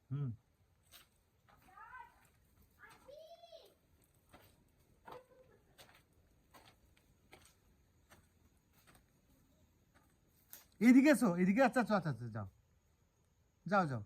হুম। এদিকে এসো, এদিকে। আচ্ছা আচ্ছা আচ্ছা আচ্ছা, যাও যাও যাও।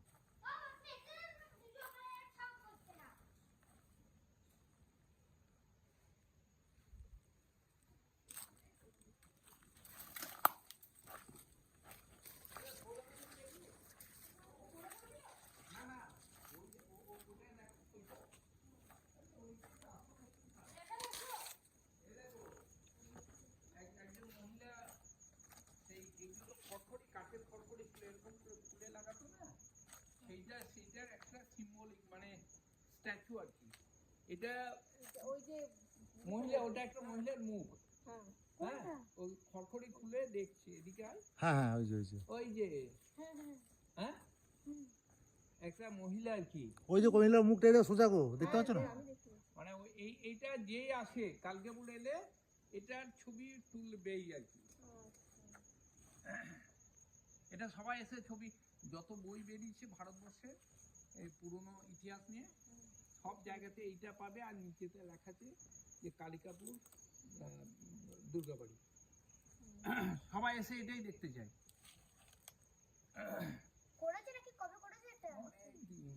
খড়খড়ি কাঠের খড়খড়ি ফুলে এরকম করে ফুলে লাগাতো না, সেইটার একটা সিম্বলিক মানে স্ট্যাচু আর কি। এটা ওই যে মহিলা, ওটা একটা মহিলার মুখ। হ্যাঁ হ্যাঁ, ওই খড়খড়ি খুলে দেখছি, এদিকে আয়। হ্যাঁ হ্যাঁ, ওই যে ওই যে ওই যে হ্যাঁ হ্যাঁ হ্যাঁ একটা মহিলা আর কি। ওই যে কমিলার মুখটা এটা সোজা গো, দেখতে পাচ্ছ না? আমি দেখতে পাচ্ছি। মানে এইটা যেই আসে কালকে বলে এলে এটার ছবি তুলবেই আর কি। এটা সবাই এসে ছবি, যত বই বেরিয়েছে ভারতবর্ষে এই পুরনো ইতিহাস নিয়ে, সব জায়গাতে এইটা পাবে। আর নিচেতে লেখা আছে যে কালিকাপুর দুর্গাবাড়ি। সবাই এসে এটাই দেখতে চায়। করেছে নাকি, কবে করেছে এটা?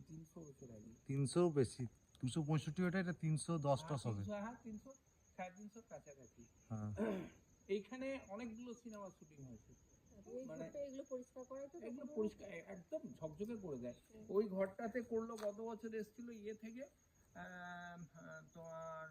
300 বছর আগে। 300 বেশি, 265 ওটা, এটা 310 হবে। 300, হ্যাঁ 300, 350 কাছাকাছি। হ্যাঁ। এইখানে অনেকগুলো সিনেমা শুটিং হয়েছে। মানে এগুলো পরিষ্কার করাই তো, এগুলো পরিষ্কার একদম ঝকঝকে করে দেয়। ওই ঘরটাতে করলো, গত বছর এসেছিল ইয়ে থেকে তোমার